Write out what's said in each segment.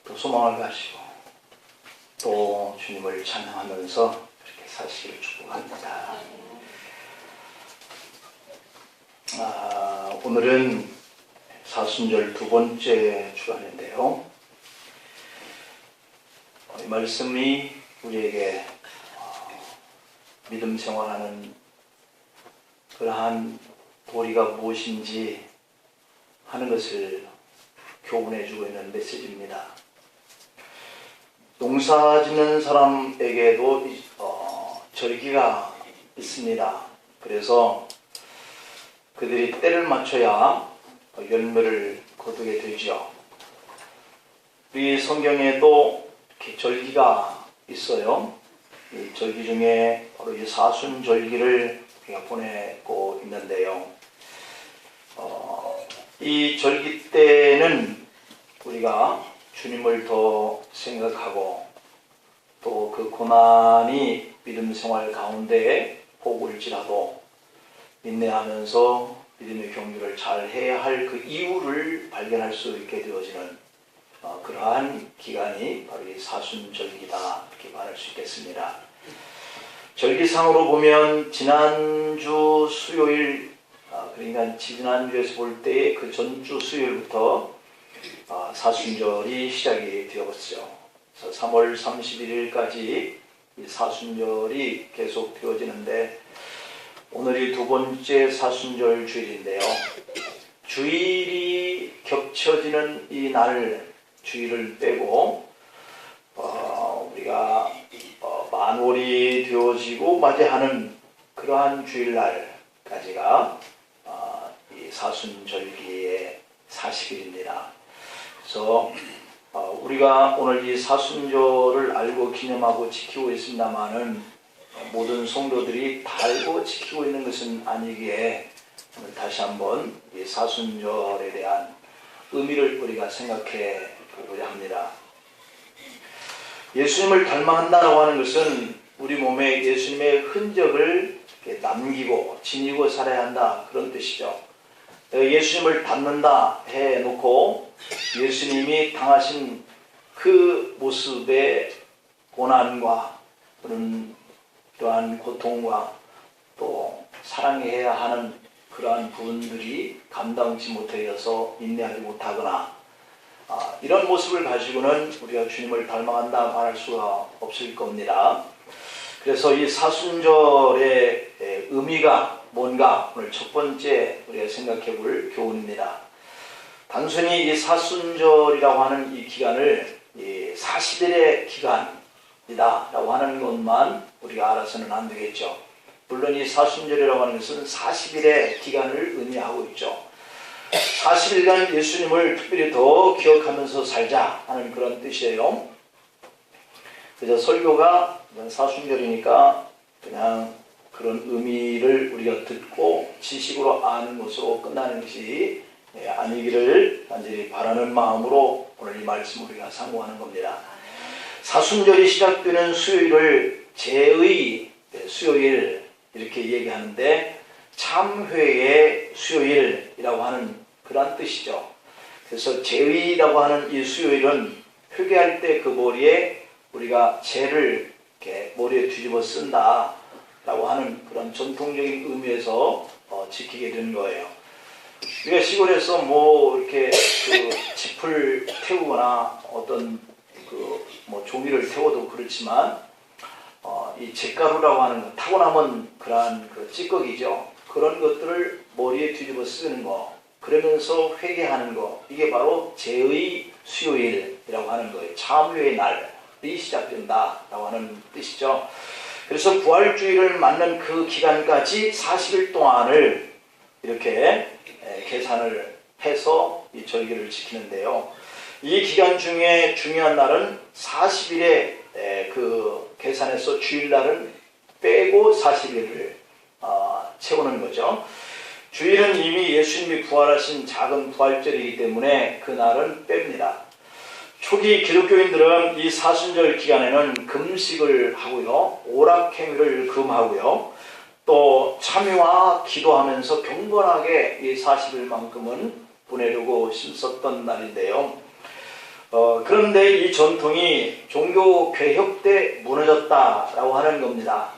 또 소망을 가지고 또 주님을 찬양하면서 그렇게 사시기를 축복합니다. 오늘은 사순절 두 번째 주간인데요. 이 말씀이 우리에게 믿음 생활하는 그러한 도리가 무엇인지 하는 것을 교훈해주고 있는 메시지입니다. 농사 짓는 사람에게도 절기가 있습니다. 그래서 그들이 때를 맞춰야 열매를 거두게 되죠. 우리 성경에도 이렇게 절기가 있어요. 이 절기 중에 바로 이 사순절기를 우리가 보내고 있는데요. 이 절기 때는 우리가 주님을 더 생각하고 또 그 고난이 믿음 생활 가운데 복을지라도 인내하면서 믿음의 경주를 잘 해야 할 그 이유를 발견할 수 있게 되어지는 그러한 기간이 바로 이 사순절기다 이렇게 말할 수 있겠습니다. 절기상으로 보면 지난주 수요일 그러니까 지난주에서 볼 때 그 전주 수요일부터 사순절이 시작이 되었죠. 그래서 3월 31일까지 이 사순절이 계속 되어지는데 오늘이 두 번째 사순절 주일인데요. 주일이 겹쳐지는 이 날 주일을 빼고 우리가 만월이 되어지고 맞이하는 그러한 주일날까지가 이 사순절기의 40일입니다. 그래서 우리가 오늘 이 사순절을 알고 기념하고 지키고 있습니다마는 모든 성도들이 다 알고 지키고 있는 것은 아니기에 오늘 다시 한번 이 사순절에 대한 의미를 우리가 생각해 보고자 합니다. 예수님을 닮아간다고 하는 것은 우리 몸에 예수님의 흔적을 남기고 지니고 살아야 한다 그런 뜻이죠. 예수님을 닮는다 해놓고 예수님이 당하신 그 모습의 고난과 그러한 고통과 또 사랑해야 하는 그러한 부분들이 감당치 못하여서 인내하지 못하거나 이런 모습을 가지고는 우리가 주님을 닮아간다 말할 수가 없을 겁니다. 그래서 이 사순절의 의미가 뭔가 오늘 첫 번째 우리가 생각해 볼 교훈입니다. 단순히 이 사순절이라고 하는 이 기간을 40일의 기간이다 라고 하는 것만 우리가 알아서는 안 되겠죠. 물론 이 사순절이라고 하는 것은 40일의 기간을 의미하고 있죠. 40일간 예수님을 특별히 더 기억하면서 살자 하는 그런 뜻이에요. 그래서 설교가 사순절이니까 그냥 그런 의미를 우리가 듣고 지식으로 아는 것으로 끝나는 것이 아니기를 간절히 바라는 마음으로 오늘 이 말씀 우리가 상고하는 겁니다. 사순절이 시작되는 수요일을 제의 수요일 이렇게 얘기하는데 참회의 수요일이라고 하는 그런 뜻이죠. 그래서 제의라고 하는 이 수요일은 회개할 때 그 머리에 우리가 죄를 이렇게 머리에 뒤집어 쓴다 라고 하는 그런 전통적인 의미에서 지키게 되는 거예요. 우리가 시골에서 이렇게 짚을 태우거나 어떤 종이를 태워도 그렇지만 이 잿가루라고 하는 거, 타고 남은 그러한 찌꺼기죠. 그런 것들을 머리에 뒤집어 쓰는 거, 그러면서 회개하는 거, 이게 바로 제의 수요일이라고 하는 거예요. 참회의 날이 시작된다라고 하는 뜻이죠. 그래서 부활주의를 맞는 그 기간까지 40일 동안을 이렇게 계산을 해서 이 절기를 지키는데요. 이 기간 중에 중요한 날은 40일에 그 계산해서 주일날은 빼고 40일을 채우는 거죠. 주일은 이미 예수님이 부활하신 작은 부활절이기 때문에 그 날은 뺍니다. 초기 기독교인들은 이 사순절 기간에는 금식을 하고요, 오락행위를 금하고요, 또 참회와 기도하면서 경건하게 이 40일만큼은 보내려고 힘썼던 날인데요. 그런 그런데 이 전통이 종교 개혁 때 무너졌다라고 하는 겁니다.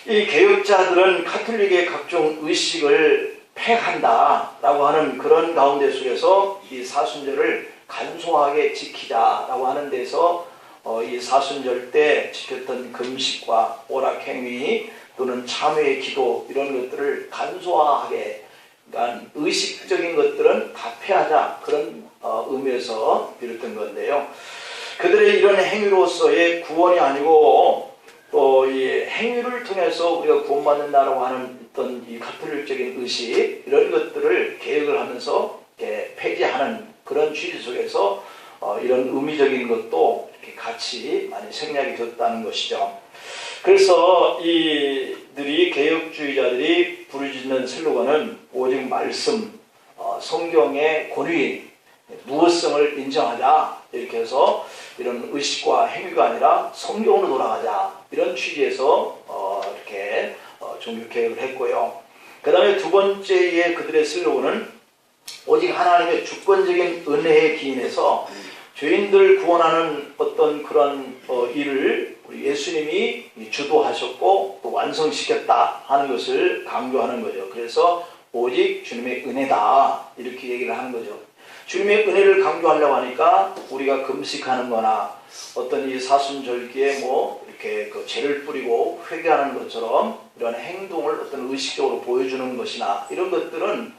이 개혁자들은 가톨릭의 각종 의식을 폐한다라고 하는 그런 가운데 속에서 이 사순절을 간소하게 지키자라고 하는 데서 이 사순절 때 지켰던 금식과 오락행위 또는 참회의 기도 이런 것들을 간소하게, 그러니까 의식적인 것들은 다 폐하자, 그런 의미에서 비롯된 건데요. 그들의 이런 행위로서의 구원이 아니고 또 이 행위를 통해서 우리가 구원받는다라고 하는 어떤 이 가톨릭적인 의식 이런 것들을 개혁을 하면서 폐지하는 그런 취지 속에서 이런 의미적인 것도 이렇게 같이 많이 생략이 됐다는 것이죠. 그래서 이들이 개혁주의자들이 부르짖는 슬로건은 오직 말씀, 성경의 권위, 무엇성을 인정하자, 이렇게 해서 이런 의식과 행위가 아니라 성경으로 돌아가자, 이런 취지에서 이렇게 종교개혁을 했고요. 그 다음에 두 번째의 그들의 슬로건은 오직 하나님의 주권적인 은혜에 기인해서 죄인들 구원하는 어떤 그런 일을 우리 예수님이 주도하셨고 또 완성시켰다 하는 것을 강조하는 거죠. 그래서 오직 주님의 은혜다, 이렇게 얘기를 하는 거죠. 주님의 은혜를 강조하려고 하니까 우리가 금식하는 거나 어떤 이 사순절기에 뭐 이렇게 그 죄를 뿌리고 회개하는 것처럼 이런 행동을 어떤 의식적으로 보여주는 것이나 이런 것들은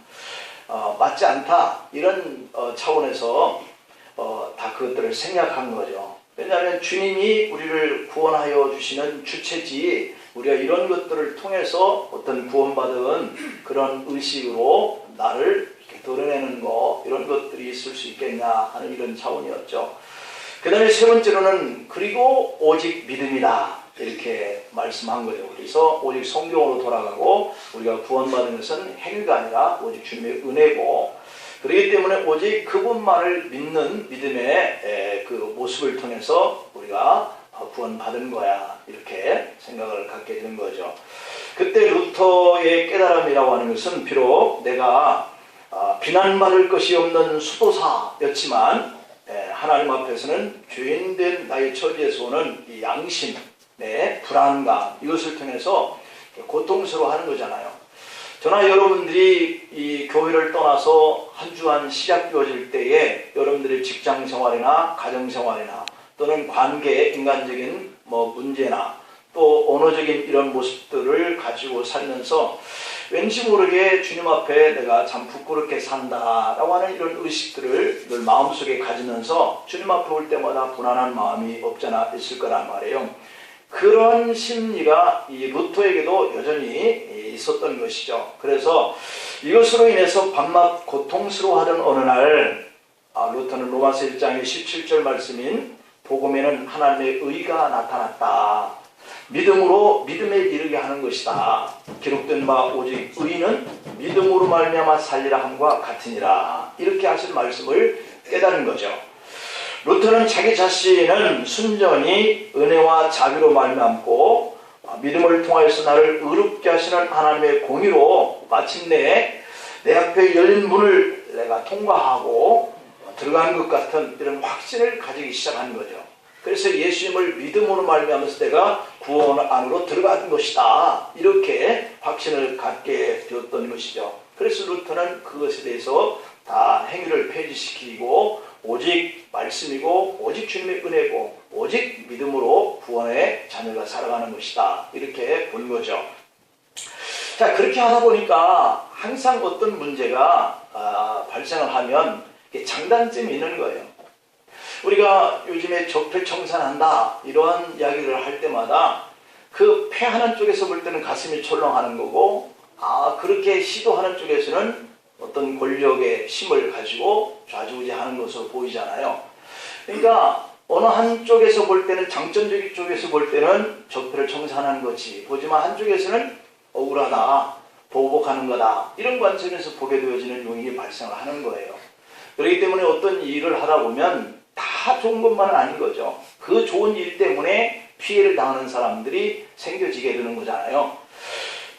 맞지 않다, 이런 차원에서 다 그것들을 생략한 거죠. 왜냐하면 주님이 우리를 구원하여 주시는 주체지, 우리가 이런 것들을 통해서 어떤 구원받은 그런 의식으로 나를 이렇게 드러내는 거, 이런 것들이 있을 수 있겠냐 하는 이런 차원이었죠. 그 다음에 세 번째로는 그리고 오직 믿음이다, 이렇게 말씀한 거예요. 그래서 오직 성경으로 돌아가고 우리가 구원받은 것은 행위가 아니라 오직 주님의 은혜고, 그렇기 때문에 오직 그분만을 믿는 믿음의 그 모습을 통해서 우리가 구원받은 거야, 이렇게 생각을 갖게 되는 거죠. 그때 루터의 깨달음이라고 하는 것은 비록 내가 비난받을 것이 없는 수도사였지만 하나님 앞에서는 죄인된 나의 처지에서 오는 이 양심의 불안감, 이것을 통해서 고통스러워하는 거잖아요. 저나 여러분들이 이 교회를 떠나서 한 주간 시작되어질 때에 여러분들의 직장 생활이나 가정 생활이나 또는 관계, 인간적인 문제나 또 언어적인 이런 모습들을 가지고 살면서 왠지 모르게 주님 앞에 내가 참 부끄럽게 산다라고 하는 이런 의식들을 늘 마음속에 가지면서 주님 앞에 올 때마다 불안한 마음이 없잖아 있을 거란 말이에요. 그런 심리가 이 루터에게도 여전히 있었던 것이죠. 그래서 이것으로 인해서 밤낮 고통스러워하던 어느 날 루터는 로마서 1장의 17절 말씀인 복음에는 하나님의 의가 나타났다, 믿음으로 믿음에 이르게 하는 것이다, 기록된 바 오직 의인은 믿음으로 말미암아 살리라 함과 같으니라, 이렇게 하신 말씀을 깨달은 거죠. 루터는 자기 자신은 순전히 은혜와 자비로 말미암고 믿음을 통하여서 나를 의롭게 하시는 하나님의 공의로 마침내 내 앞에 열린 문을 내가 통과하고 들어간 것 같은 이런 확신을 가지기 시작하는 거죠. 그래서 예수님을 믿음으로 말미암아서 내가 구원 안으로 들어간 것이다, 이렇게 확신을 갖게 되었던 것이죠. 그래서 루터는 그것에 대해서 다 행위를 폐지시키고 오직 말씀이고 오직 주님의 은혜고 오직 믿음으로 구원의 자녀가 살아가는 것이다, 이렇게 본 거죠. 자, 그렇게 하다 보니까 항상 어떤 문제가 발생을 하면 장단점이 있는 거예요. 우리가 요즘에 적폐청산한다 이런 이야기를 할 때마다 그 패하는 쪽에서 볼 때는 가슴이 철렁하는 거고, 그렇게 시도하는 쪽에서는 어떤 권력의 힘을 가지고 좌지우지하는 것으로 보이잖아요. 그러니까 어느 한쪽에서 볼 때는, 장점적인 쪽에서 볼 때는 적폐를 청산하는 거지 보지만 한쪽에서는 억울하다, 보복하는 거다, 이런 관점에서 보게 되어지는 요인이 발생을 하는 거예요. 그렇기 때문에 어떤 일을 하다 보면 다 좋은 것만은 아닌 거죠. 그 좋은 일 때문에 피해를 당하는 사람들이 생겨지게 되는 거잖아요.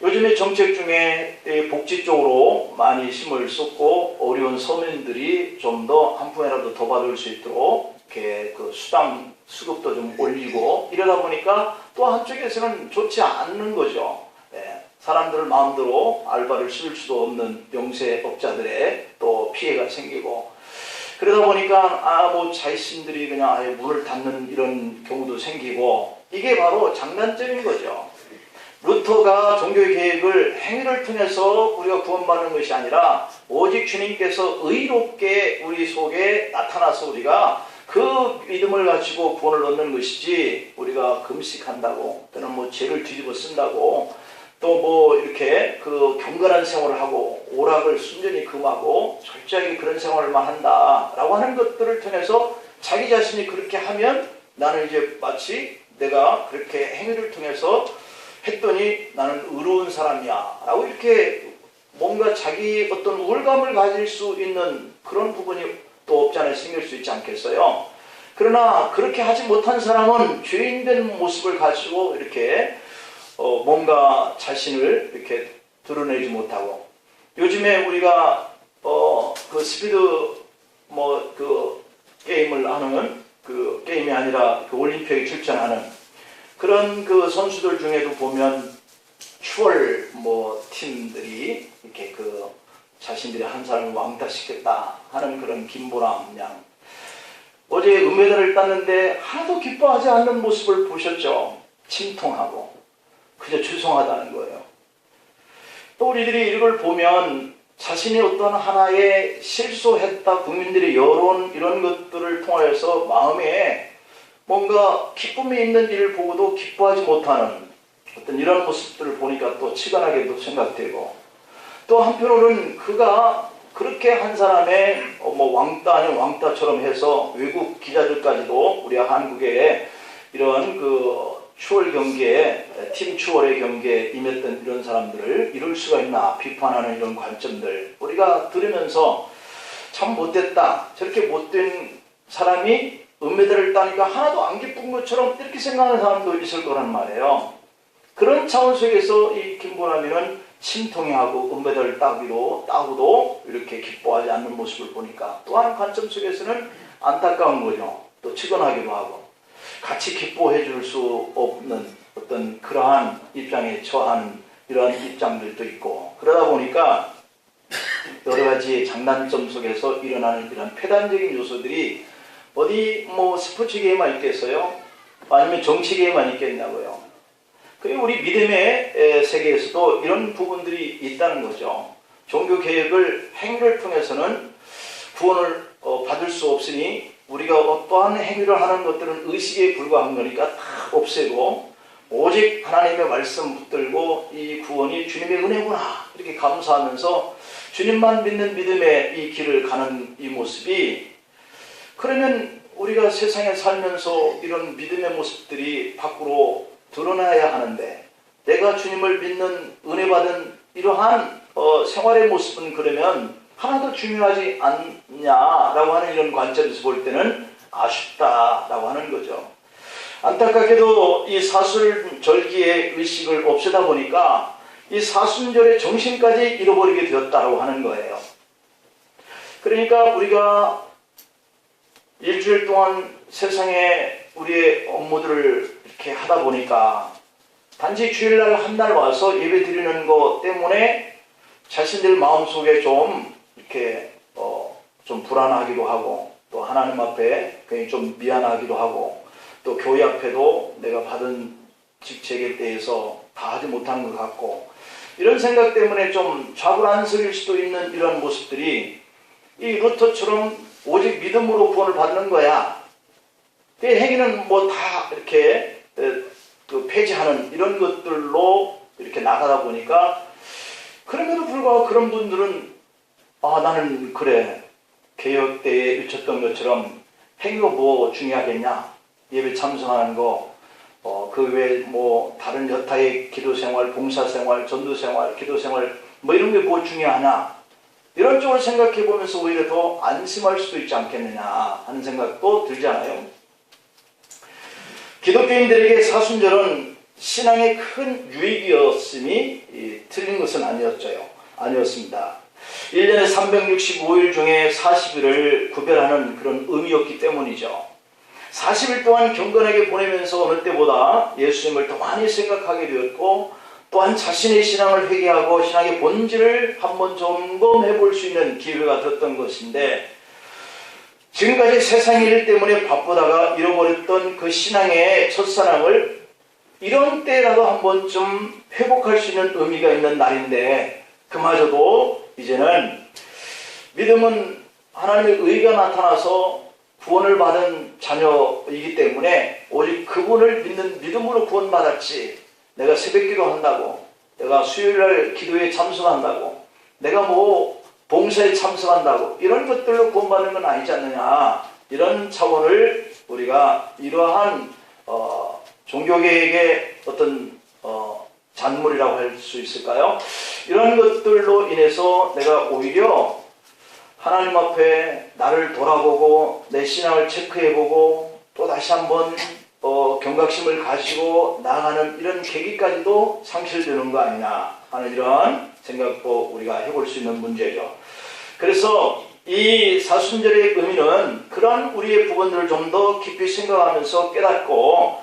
요즘에 정책 중에 복지 쪽으로 많이 힘을 쏟고 어려운 서민들이 좀 더 한 푼이라도 더 받을 수 있도록 이렇게 그 수당 수급도 좀 올리고 이러다 보니까 또 한쪽에서는 좋지 않는 거죠. 사람들 마음대로 알바를 쓸 수도 없는 명세업자들의 또 피해가 생기고 그러다 보니까 뭐 자신들이 그냥 아예 문을 닫는 이런 경우도 생기고 이게 바로 장난점인 거죠. 루터가 종교의 계획을 행위를 통해서 우리가 구원받는 것이 아니라 오직 주님께서 의롭게 우리 속에 나타나서 우리가 그 믿음을 가지고 구원을 얻는 것이지 우리가 금식한다고 또는 뭐 죄를 뒤집어 쓴다고 또 뭐 이렇게 그 경건한 생활을 하고 오락을 순전히 금하고 철저하게 그런 생활만 한다라고 하는 것들을 통해서 자기 자신이 그렇게 하면 나는 이제 마치 내가 그렇게 행위를 통해서 했더니 나는 의로운 사람이야 라고 이렇게 뭔가 자기 어떤 우월감을 가질 수 있는 그런 부분이 또 없지 않아 생길 수 있지 않겠어요? 그러나 그렇게 하지 못한 사람은 죄인된 모습을 가지고 이렇게 뭔가 자신을 이렇게 드러내지 못하고 요즘에 우리가 그 스피드 뭐 그 게임을 하는 그 게임이 아니라 그 올림픽에 출전하는 그런 그 선수들 중에도 보면 추월 뭐 팀들이 이렇게 그 자신들이 한 사람을 왕따시켰다 하는 그런 김보람 양 어제 은메달을 땄는데 하나도 기뻐하지 않는 모습을 보셨죠? 침통하고 그저 죄송하다는 거예요. 또 우리들이 이걸 보면 자신이 어떤 하나의 실수했다 국민들의 여론 이런 것들을 통하여서 마음에 뭔가 기쁨이 있는 일을 보고도 기뻐하지 못하는 어떤 이런 모습들을 보니까 또 치관하게도 생각되고 또 한편으로는 그가 그렇게 한 사람의 뭐 왕따 아닌 왕따처럼 해서 외국 기자들까지도 우리 한국의 이런 그 추월 경기에 팀 추월의 경기에 임했던 이런 사람들을 이럴 수가 있나 비판하는 이런 관점들 우리가 들으면서 참 못됐다 저렇게 못된 사람이 은메달을 따니까 하나도 안 기쁜 것처럼 이렇게 생각하는 사람도 있을 거란 말이에요. 그런 차원 속에서 이 김보람이는 침통해하고 은메달을 따고도 이렇게 기뻐하지 않는 모습을 보니까 또 하나 관점 속에서는 안타까운 거죠. 또 측은하기도 하고 같이 기뻐해 줄 수 없는 어떤 그러한 입장에 처한 이러한 입장들도 있고 그러다 보니까 여러 가지 장단점 속에서 일어나는 이런 폐단적인 요소들이 어디 뭐 스포츠계에만 있겠어요? 아니면 정치계에만 있겠냐고요. 그리고 우리 믿음의 세계에서도 이런 부분들이 있다는 거죠. 종교개혁을 행위를 통해서는 구원을 받을 수 없으니 우리가 어떠한 행위를 하는 것들은 의식에 불과한 거니까 다 없애고 오직 하나님의 말씀 붙들고 이 구원이 주님의 은혜구나 이렇게 감사하면서 주님만 믿는 믿음의 이 길을 가는 이 모습이 그러면 우리가 세상에 살면서 이런 믿음의 모습들이 밖으로 드러나야 하는데 내가 주님을 믿는 은혜 받은 이러한 생활의 모습은 그러면 하나도 중요하지 않냐라고 하는 이런 관점에서 볼 때는 아쉽다라고 하는 거죠. 안타깝게도 이 사순절기의 의식을 없애다 보니까 이 사순절의 정신까지 잃어버리게 되었다고 하는 거예요. 그러니까 우리가 일주일 동안 세상에 우리의 업무들을 이렇게 하다 보니까 단지 주일날 한 날 와서 예배 드리는 것 때문에 자신들 마음속에 좀 이렇게 좀 불안하기도 하고 또 하나님 앞에 괜히 좀 미안하기도 하고 또 교회 앞에도 내가 받은 직책에 대해서 다 하지 못하는 것 같고 이런 생각 때문에 좀 좌불안석일 수도 있는 이런 모습들이 이 루터처럼 오직 믿음으로 구원을 받는 거야. 그 행위는 뭐 다 이렇게 그 폐지하는 이런 것들로 이렇게 나가다 보니까 그럼에도 불구하고 그런 분들은 나는 그래 개혁 때에 외쳤던 것처럼 행위가 뭐 중요하겠냐 예배 참석하는 거 그 외에 뭐 다른 여타의 기도생활, 봉사생활, 전도생활, 기도생활 뭐 이런 게 뭐 중요하냐 이런 쪽을 생각해 보면서 오히려 더 안심할 수도 있지 않겠느냐 하는 생각도 들잖아요. 기독교인들에게 사순절은 신앙의 큰 유익이었음이 틀린 것은 아니었습니다. 1년에 365일 중에 40일을 구별하는 그런 의미였기 때문이죠. 40일 동안 경건하게 보내면서 어느 때보다 예수님을 더 많이 생각하게 되었고, 또한 자신의 신앙을 회개하고 신앙의 본질을 한번 점검해 볼 수 있는 기회가 됐던 것인데, 지금까지 세상 일 때문에 바쁘다가 잃어버렸던 그 신앙의 첫사랑을 이런 때라도 한번 좀 회복할 수 있는 의미가 있는 날인데, 그마저도 이제는 믿음은 하나님의 의가 나타나서 구원을 받은 자녀이기 때문에 오직 그분을 믿는 믿음으로 구원받았지, 내가 새벽기도 한다고, 내가 수요일날 기도에 참석한다고, 내가 봉사에 참석한다고 이런 것들로 구원받는 건 아니지 않느냐, 이런 차원을 우리가 이러한 종교계획의 어떤 잔물이라고 할 수 있을까요? 이런 것들로 인해서 내가 오히려 하나님 앞에 나를 돌아보고 내 신앙을 체크해보고 또 다시 한번 경각심을 가지고 나아가는 이런 계기까지도 상실되는 거 아니냐 하는 이러한 생각도 우리가 해볼 수 있는 문제죠. 그래서 이 사순절의 의미는 그러한 우리의 부분들을 좀 더 깊이 생각하면서 깨닫고,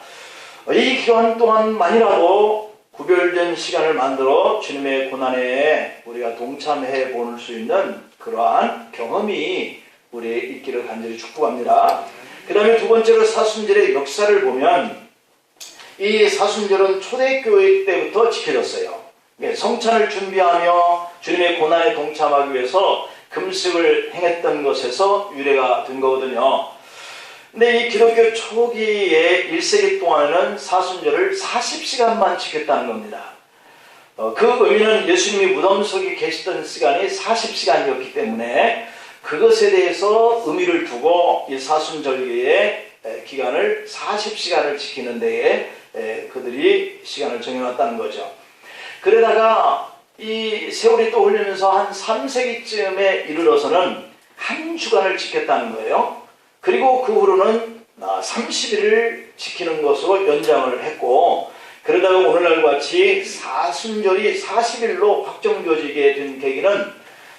이 기간 동안만이라도 구별된 시간을 만들어 주님의 고난에 우리가 동참해 볼 수 있는 그러한 경험이 우리의 있기를 간절히 축복합니다. 그 다음에 두 번째로 사순절의 역사를 보면, 이 사순절은 초대교회 때부터 지켜졌어요. 성찬을 준비하며 주님의 고난에 동참하기 위해서 금식을 행했던 것에서 유래가 된 거거든요. 근데 이 기독교 초기의 1세기 동안에는 사순절을 40시간만 지켰다는 겁니다. 그 의미는 예수님이 무덤 속에 계시던 시간이 40시간이었기 때문에 그것에 대해서 의미를 두고 이 사순절기의 기간을 40시간을 지키는 데에 그들이 시간을 정해놨다는 거죠. 그러다가 이 세월이 또 흐르면서 한 3세기쯤에 이르러서는 한 주간을 지켰다는 거예요. 그리고 그 후로는 30일을 지키는 것으로 연장을 했고, 그러다가 오늘날 같이 사순절이 40일로 확정되어지게 된 계기는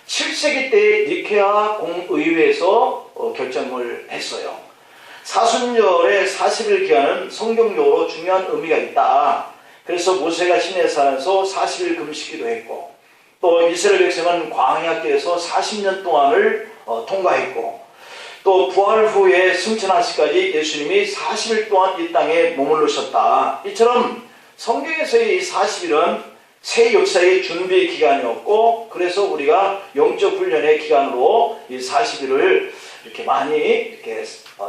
7세기 때 니케아 공의회에서 결정을 했어요. 사순절의 40일 기간은 성경적으로 중요한 의미가 있다. 그래서 모세가 시내산에서 40일 금식기도 했고, 또 이스라엘 백성은 광야길에서 40년 동안을 통과했고, 또 부활 후에 승천하시까지 예수님이 40일 동안 이 땅에 머물르셨다. 이처럼 성경에서의 이 40일은 새 역사의 준비 기간이었고, 그래서 우리가 영적 훈련의 기간으로 이 40일을 이렇게 많이 이렇게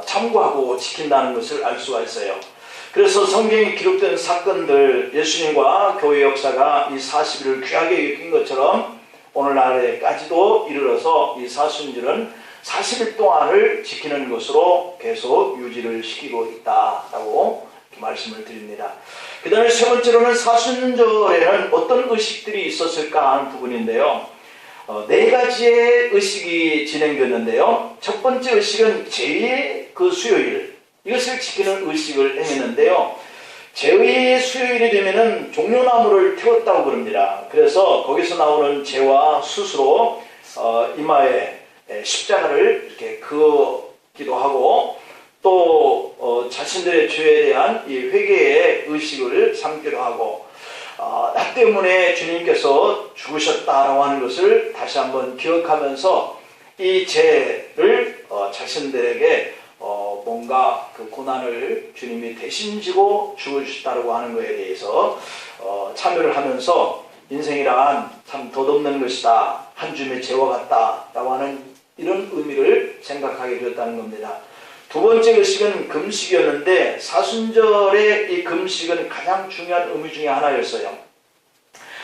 참고하고 지킨다는 것을 알 수가 있어요. 그래서 성경에 기록된 사건들, 예수님과 교회 역사가 이 40일을 귀하게 여긴 것처럼 오늘날에까지도 이르러서 이 사순절은 40일 동안을 지키는 것으로 계속 유지를 시키고 있다라고 말씀을 드립니다. 그 다음에 세 번째로는 사순절에는 어떤 의식들이 있었을까 하는 부분인데요. 네 가지의 의식이 진행됐는데요. 첫 번째 의식은 제2의 그 수요일, 이것을 지키는 의식을 행했는데요. 제2의 수요일이 되면은 종려나무를 태웠다고 그럽니다. 그래서 거기서 나오는 재와 숯으로 이마에 십자가를 이렇게 그기도 하고, 또 자신들의 죄에 대한 이 회개의 의식을 삼기도 하고, 나 때문에 주님께서 죽으셨다라고 하는 것을 다시 한번 기억하면서 이 죄를 자신들에게 뭔가 그 고난을 주님이 대신 지고 죽으셨다고 하는 것에 대해서 참여를 하면서 인생이란 참 덧없는 것이다, 한 줌의 재와 같다라고 하는 이런 의미를 생각하게 되었다는 겁니다. 두 번째 의식은 금식이었는데, 사순절의 이 금식은 가장 중요한 의미 중에 하나였어요.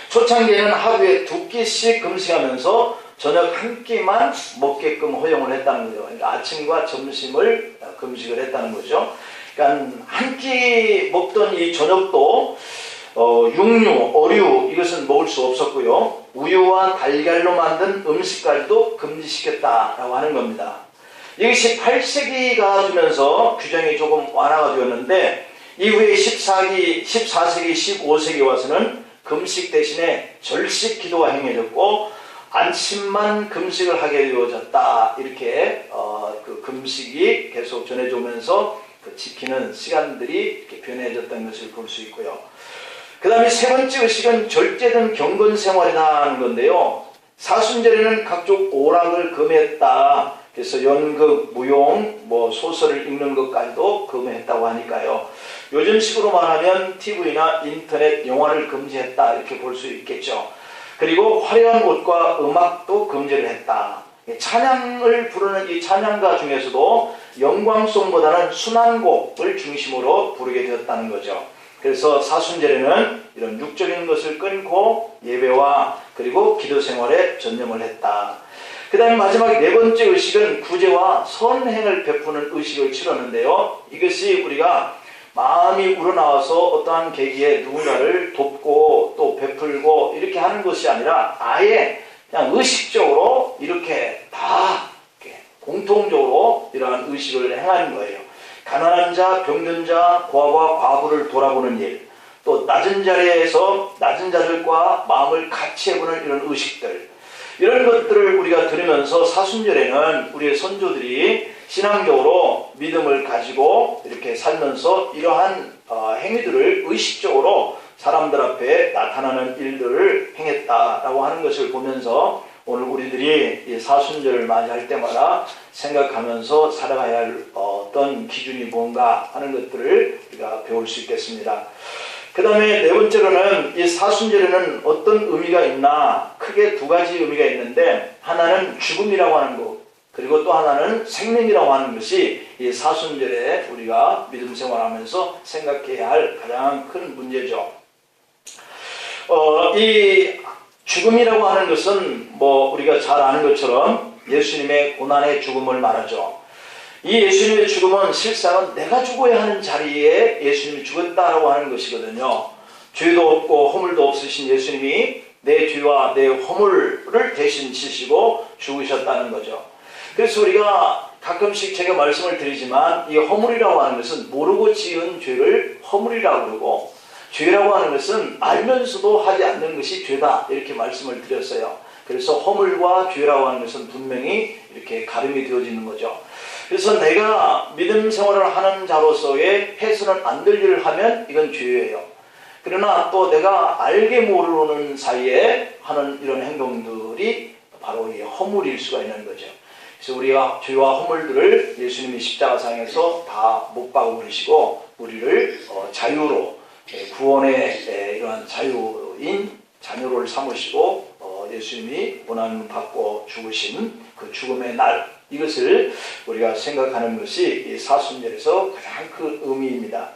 초창기에는 하루에 2끼씩 금식하면서 저녁 한 끼만 먹게끔 허용을 했다는 거죠. 그러니까 아침과 점심을 금식을 했다는 거죠. 그러니까 한 끼 먹던 이 저녁도 육류, 어류 이것은 먹을 수 없었고요. 우유와 달걀로 만든 음식까지도 금지시켰다라고 하는 겁니다. 이것이 8세기가 되면서 규정이 조금 완화가 되었는데, 이후에 14세기, 15세기 와서는 금식 대신에 절식 기도가 행해졌고 안심만 금식을 하게 되어졌다. 이렇게 그 금식이 계속 전해져 오면서 그 지키는 시간들이 이렇게 변해졌던 것을 볼 수 있고요. 그 다음에 세 번째 의식은 절제된 경건 생활이다 하는 건데요. 사순절에는 각종 오락을 금했다. 그래서 연극, 무용, 소설을 읽는 것까지도 금했다고 하니까요. 요즘식으로 말하면 TV나 인터넷, 영화를 금지했다 이렇게 볼 수 있겠죠. 그리고 화려한 옷과 음악도 금지를 했다. 찬양을 부르는 이 찬양가 중에서도 영광송보다는 순환곡을 중심으로 부르게 되었다는 거죠. 그래서 사순절에는 이런 육적인 것을 끊고 예배와 그리고 기도 생활에 전념을 했다. 그 다음에 마지막 네 번째 의식은 구제와 선행을 베푸는 의식을 치렀는데요. 이것이 우리가 마음이 우러나와서 어떠한 계기에 누군가를 돕고 또 베풀고 이렇게 하는 것이 아니라 아예 그냥 의식적으로 이렇게 다 이렇게 공통적으로 이러한 의식을 행하는 거예요. 가난한 자, 병든 자, 고아와 과부를 돌아보는 일, 또 낮은 자리에서 낮은 자들과 마음을 같이 해보는 이런 의식들, 이런 것들을 우리가 들으면서 사순절에는 우리의 선조들이 신앙적으로 믿음을 가지고 이렇게 살면서 이러한 행위들을 의식적으로 사람들 앞에 나타나는 일들을 행했다라고 하는 것을 보면서 오늘 우리들이 이 사순절을 맞이할 때마다 생각하면서 살아가야 할 어떤 기준이 뭔가 하는 것들을 우리가 배울 수 있겠습니다. 그 다음에 네 번째로는 이 사순절에는 어떤 의미가 있나, 크게 두 가지 의미가 있는데 하나는 죽음이라고 하는 것, 그리고 또 하나는 생명이라고 하는 것이 이 사순절에 우리가 믿음 생활하면서 생각해야 할 가장 큰 문제죠. 이 죽음이라고 하는 것은 우리가 잘 아는 것처럼 예수님의 고난의 죽음을 말하죠. 이 예수님의 죽음은 실상은 내가 죽어야 하는 자리에 예수님이 죽었다라고 하는 것이거든요. 죄도 없고 허물도 없으신 예수님이 내 죄와 내 허물을 대신 지시고 죽으셨다는 거죠. 그래서 우리가 가끔씩 제가 말씀을 드리지만 이 허물이라고 하는 것은 모르고 지은 죄를 허물이라고 그러고 죄라고 하는 것은 알면서도 하지 않는 것이 죄다 이렇게 말씀을 드렸어요. 그래서 허물과 죄라고 하는 것은 분명히 이렇게 가름이 되어지는 거죠. 그래서 내가 믿음 생활을 하는 자로서의 해서는 안 될 일을 하면 이건 죄예요. 그러나 또 내가 알게 모르는 사이에 하는 이런 행동들이 바로 이 허물일 수가 있는 거죠. 그래서 우리가 죄와 허물들을 예수님이 십자가상에서 다 못 박아버리시고 우리를 자유로 구원의 이러한 자유인 자녀를 삼으시고 예수님이 고난 받고 죽으신 그 죽음의 날, 이것을 우리가 생각하는 것이 이 사순절에서 가장 큰 의미입니다.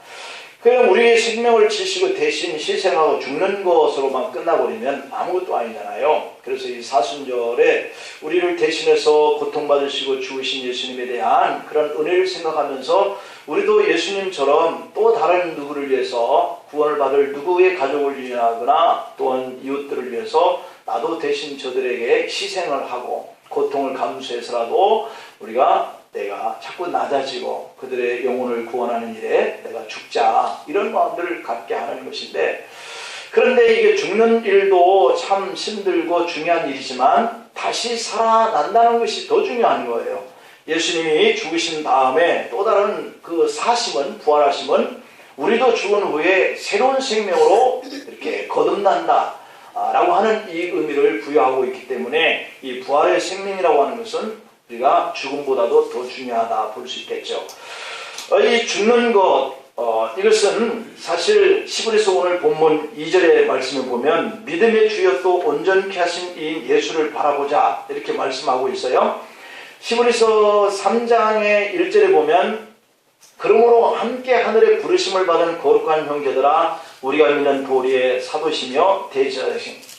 그럼 우리의 생명을 지시고 대신 희생하고 죽는 것으로만 끝나버리면 아무것도 아니잖아요. 그래서 이 사순절에 우리를 대신해서 고통받으시고 죽으신 예수님에 대한 그런 은혜를 생각하면서 우리도 예수님처럼 또 다른 누구를 위해서 구원을 받을 누구의 가족을 위하거나 또한 이웃들을 위해서 나도 대신 저들에게 희생을 하고 고통을 감수해서라도 우리가 내가 자꾸 낮아지고 그들의 영혼을 구원하는 일에 내가 죽자, 이런 마음들을 갖게 하는 것인데, 그런데 이게 죽는 일도 참 힘들고 중요한 일이지만 다시 살아난다는 것이 더 중요한 거예요. 예수님이 죽으신 다음에 또 다른 그 사심은, 부활하심은 우리도 죽은 후에 새로운 생명으로 이렇게 거듭난다 라고 하는 이 의미를 부여하고 있기 때문에 이 부활의 생명이라고 하는 것은 우리가 죽음보다도 더 중요하다 볼 수 있겠죠. 이 죽는 것, 이것은 사실 시브리서 오늘 본문 2절의 말씀을 보면 믿음의 주여 또 온전케 하신 이 예수를 바라보자 이렇게 말씀하고 있어요. 시브리서 3장의 1절에 보면 그러므로 함께 하늘의 부르심을 받은 거룩한 형제들아, 우리가 믿는 도리의 사도시며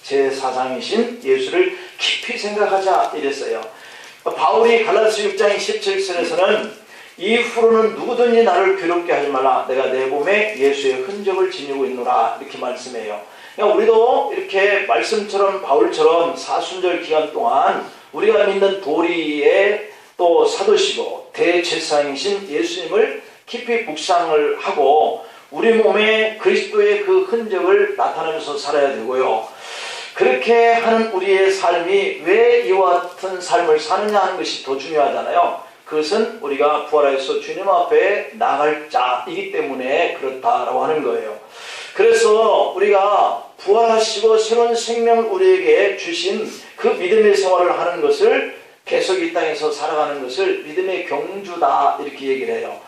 제사장이신 예수를 깊이 생각하자 이랬어요. 바울이 갈라디아서 6장 17절에서는 이후로는 누구든지 나를 괴롭게 하지 말라, 내가 내 몸에 예수의 흔적을 지니고 있노라 이렇게 말씀해요. 그러니까 우리도 이렇게 말씀처럼 바울처럼 사순절 기간 동안 우리가 믿는 도리의 또 사도시고 대제사장이신 예수님을 깊이 묵상을 하고 우리 몸에 그리스도의 그 흔적을 나타내면서 살아야 되고요. 그렇게 하는 우리의 삶이 왜 이와 같은 삶을 사느냐 하는 것이 더 중요하잖아요. 그것은 우리가 부활해서 주님 앞에 나갈 자이기 때문에 그렇다라고 하는 거예요. 그래서 우리가 부활하시고 새로운 생명을 우리에게 주신 그 믿음의 생활을 하는 것을 계속 이 땅에서 살아가는 것을 믿음의 경주다 이렇게 얘기를 해요.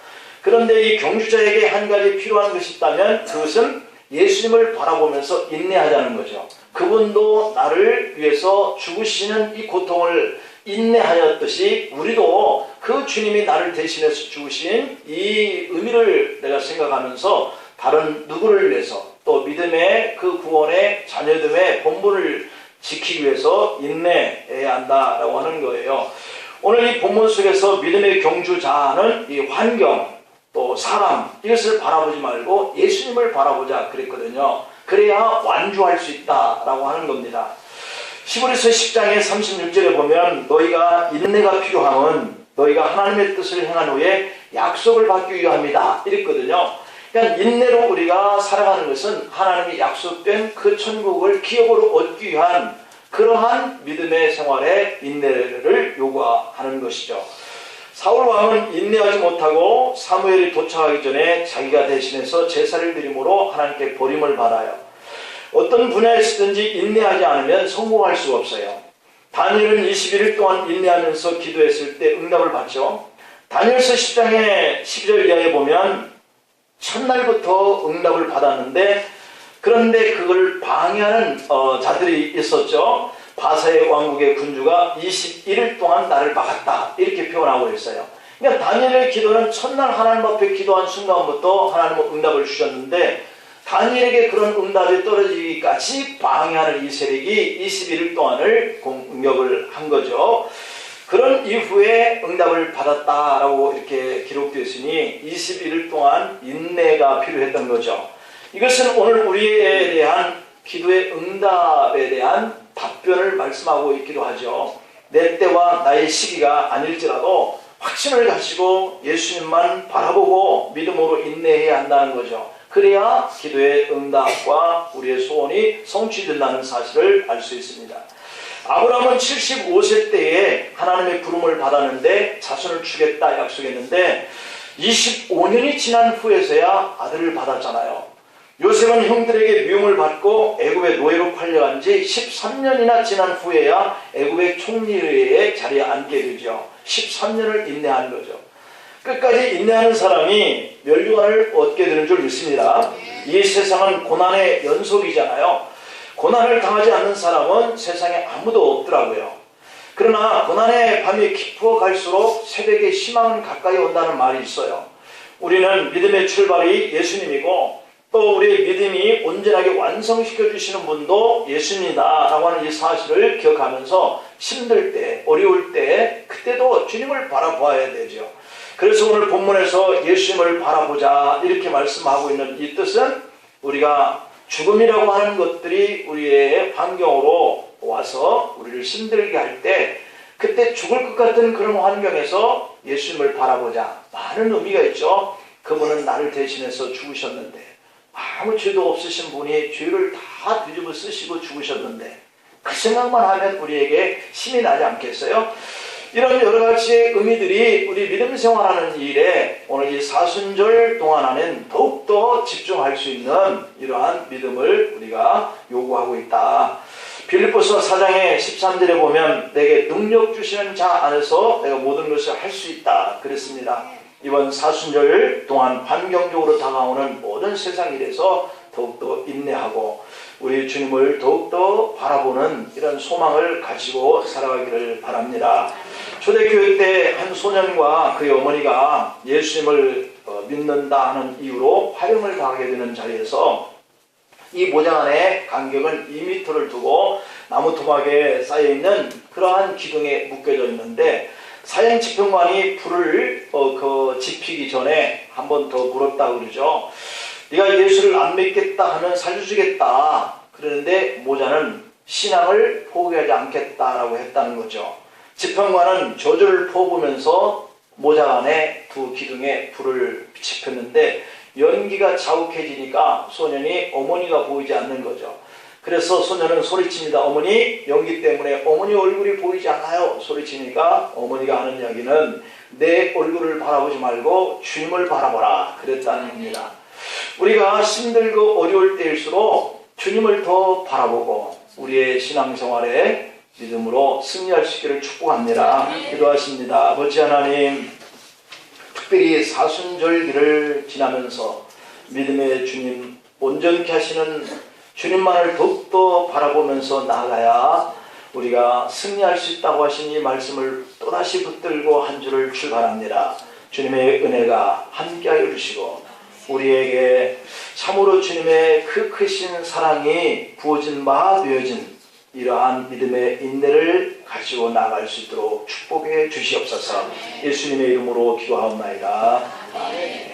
그런데 이 경주자에게 한 가지 필요한 것이 있다면 그것은 예수님을 바라보면서 인내하자는 거죠. 그분도 나를 위해서 죽으시는 이 고통을 인내하였듯이 우리도 그 주님이 나를 대신해서 죽으신 이 의미를 내가 생각하면서 다른 누구를 위해서 또 믿음의 그 구원의 자녀됨의 본분을 지키기 위해서 인내해야 한다라고 하는 거예요. 오늘 이 본문 속에서 믿음의 경주자는 이 환경 또 사람 이것을 바라보지 말고 예수님을 바라보자 그랬거든요. 그래야 완주할 수 있다라고 하는 겁니다. 히브리서 10장의 36절에 보면 너희가 인내가 필요함은 너희가 하나님의 뜻을 행한 후에 약속을 받기 위함이다 이랬거든요. 그러니까 인내로 우리가 살아가는 것은 하나님이 약속된 그 천국을 기업으로 얻기 위한 그러한 믿음의 생활에 인내를 요구하는 것이죠. 사울 왕은 인내하지 못하고 사무엘이 도착하기 전에 자기가 대신해서 제사를 드림으로 하나님께 버림을 받아요. 어떤 분야에서든지 인내하지 않으면 성공할 수가 없어요. 다니엘은 21일 동안 인내하면서 기도했을 때 응답을 받죠. 다니엘서 10장의 12절 이하에 보면 첫날부터 응답을 받았는데 그런데 그걸 방해하는 자들이 있었죠. 바사의 왕국의 군주가 21일 동안 나를 막았다 이렇게 표현하고 있어요. 그러니까 다니엘의 기도는 첫날 하나님 앞에 기도한 순간부터 하나님은 응답을 주셨는데 다니엘에게 그런 응답이 떨어지기까지 방해하는 이 세력이 21일 동안을 공격을 한 거죠. 그런 이후에 응답을 받았다라고 이렇게 기록되어 있으니 21일 동안 인내가 필요했던 거죠. 이것은 오늘 우리에 대한 기도의 응답에 대한 답변을 말씀하고 있기도 하죠. 내 때와 나의 시기가 아닐지라도 확신을 가지고 예수님만 바라보고 믿음으로 인내해야 한다는 거죠. 그래야 기도의 응답과 우리의 소원이 성취된다는 사실을 알 수 있습니다. 아브라함은 75세 때에 하나님의 부름을 받았는데 자손을 주겠다 약속했는데 25년이 지난 후에서야 아들을 받았잖아요. 요셉은 형들에게 미움을 받고 애굽의 노예로 팔려간 지 13년이나 지난 후에야 애굽의 총리의 자리에 앉게 되죠. 13년을 인내한 거죠. 끝까지 인내하는 사람이 멸류관을 얻게 되는 줄 믿습니다. 이 세상은 고난의 연속이잖아요. 고난을 당하지 않는 사람은 세상에 아무도 없더라고요. 그러나 고난의 밤이 깊어갈수록 새벽의 희망은 가까이 온다는 말이 있어요. 우리는 믿음의 출발이 예수님이고 또 우리의 믿음이 온전하게 완성시켜 주시는 분도 예수님이다라고 하는 이 사실을 기억하면서 힘들 때, 어려울 때 그때도 주님을 바라보아야 되죠. 그래서 오늘 본문에서 예수님을 바라보자 이렇게 말씀하고 있는 이 뜻은 우리가 죽음이라고 하는 것들이 우리의 환경으로 와서 우리를 힘들게 할 때 그때 죽을 것 같은 그런 환경에서 예수님을 바라보자. 많은 의미가 있죠. 그분은 나를 대신해서 죽으셨는데 아무 죄도 없으신 분이 죄를 다 뒤집어 쓰시고 죽으셨는데 그 생각만 하면 우리에게 힘이 나지 않겠어요? 이런 여러 가지의 의미들이 우리 믿음 생활하는 일에 오늘 이 사순절 동안에는 더욱더 집중할 수 있는 이러한 믿음을 우리가 요구하고 있다. 빌립보서 4장의 13절에 보면 내게 능력 주시는 자 안에서 내가 모든 것을 할 수 있다 그랬습니다. 이번 사순절 동안 환경적으로 다가오는 모든 세상 일에서 더욱더 인내하고 우리 주님을 더욱더 바라보는 이런 소망을 가지고 살아가기를 바랍니다. 초대교회 때 한 소년과 그의 어머니가 예수님을 믿는다 하는 이유로 화령을 당하게 되는 자리에서 이 모장 안에 간격은 2m를 두고 나무 토막에 쌓여있는 그러한 기둥에 묶여져 있는데 사형 집행관이 불을 지피기 전에 한 번 더 물었다고 그러죠. 네가 예수를 안 믿겠다 하면 살려주겠다. 그러는데 모자는 신앙을 포기하지 않겠다라고 했다는 거죠. 집행관은 저주를 퍼부으면서 모자 안에 두 기둥에 불을 지폈는데 연기가 자욱해지니까 소년이 어머니가 보이지 않는 거죠. 그래서 소년은 소리칩니다. 어머니, 연기 때문에 어머니 얼굴이 보이지 않아요. 소리치니까 어머니가 하는 이야기는 내 얼굴을 바라보지 말고 주님을 바라보라 그랬다는 겁니다. 우리가 힘들고 어려울 때일수록 주님을 더 바라보고 우리의 신앙생활에 믿음으로 승리할 수 있기를 축복합니다. 기도하십니다. 아버지 하나님, 특별히 사순절기를 지나면서 믿음의 주님, 온전케 하시는 주님만을 더욱더 바라보면서 나아가야 우리가 승리할 수 있다고 하신 이 말씀을 또다시 붙들고 한 주를 출발합니다. 주님의 은혜가 함께하여 주시고 우리에게 참으로 주님의 그 크신 사랑이 부어진 바 되어진 이러한 믿음의 인내를 가지고 나아갈 수 있도록 축복해 주시옵소서. 예수님의 이름으로 기도하옵나이다. 아멘.